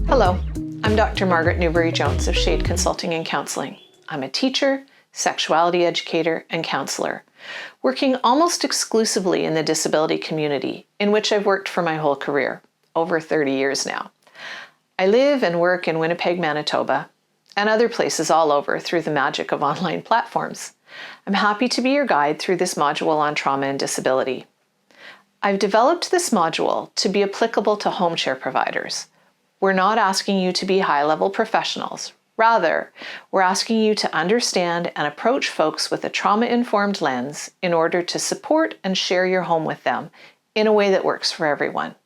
Hello, I'm Dr. Margaret Newbury-Jones of Shade Consulting and Counseling. I'm a teacher, sexuality educator, and counselor, working almost exclusively in the disability community, in which I've worked for my whole career, over 30 years now. I live and work in Winnipeg, Manitoba, and other places all over through the magic of online platforms. I'm happy to be your guide through this module on trauma and disability. I've developed this module to be applicable to home care providers. We're not asking you to be high-level professionals. Rather, we're asking you to understand and approach folks with a trauma-informed lens in order to support and share your home with them in a way that works for everyone.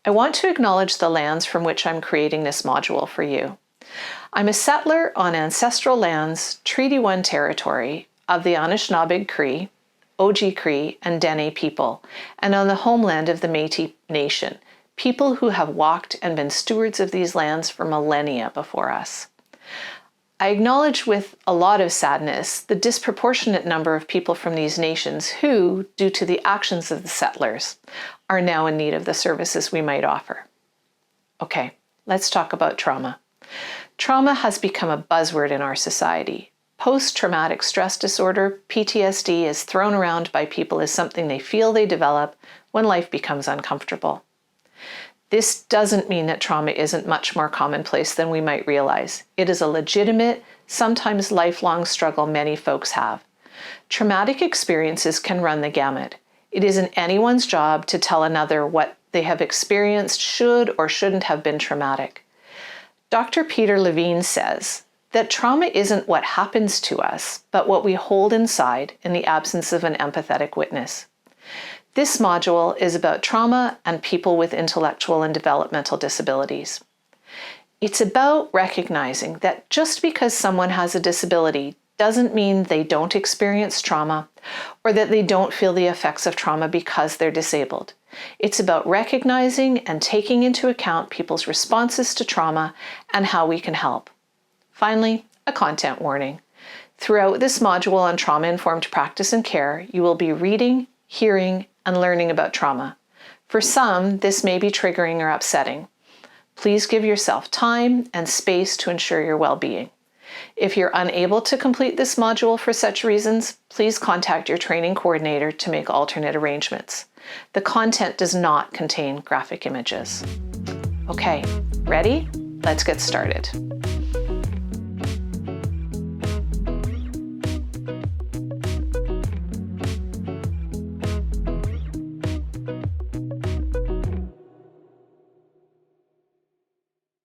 I want to acknowledge the lands from which I'm creating this module for you. I'm a settler on ancestral lands, Treaty 1 territory of the Anishinaabeg Cree, Oji Cree, and Dene people, and on the homeland of the Métis Nation, people who have walked and been stewards of these lands for millennia before us. I acknowledge with a lot of sadness the disproportionate number of people from these nations who, due to the actions of the settlers, are now in need of the services we might offer. Okay, let's talk about trauma. Trauma has become a buzzword in our society. Post-traumatic stress disorder, PTSD, is thrown around by people as something they feel they develop when life becomes uncomfortable. This doesn't mean that trauma isn't much more commonplace than we might realize. It is a legitimate, sometimes lifelong struggle many folks have. Traumatic experiences can run the gamut. It isn't anyone's job to tell another what they have experienced should or shouldn't have been traumatic. Dr. Peter Levine says that trauma isn't what happens to us, but what we hold inside in the absence of an empathetic witness. This module is about trauma and people with intellectual and developmental disabilities. It's about recognizing that just because someone has a disability doesn't mean they don't experience trauma or that they don't feel the effects of trauma because they're disabled. It's about recognizing and taking into account people's responses to trauma and how we can help. Finally, a content warning. Throughout this module on trauma-informed practice and care, you will be reading, hearing, and learning about trauma. For some, this may be triggering or upsetting. Please give yourself time and space to ensure your well-being. If you're unable to complete this module for such reasons, please contact your training coordinator to make alternate arrangements. The content does not contain graphic images. Okay, ready? Let's get started.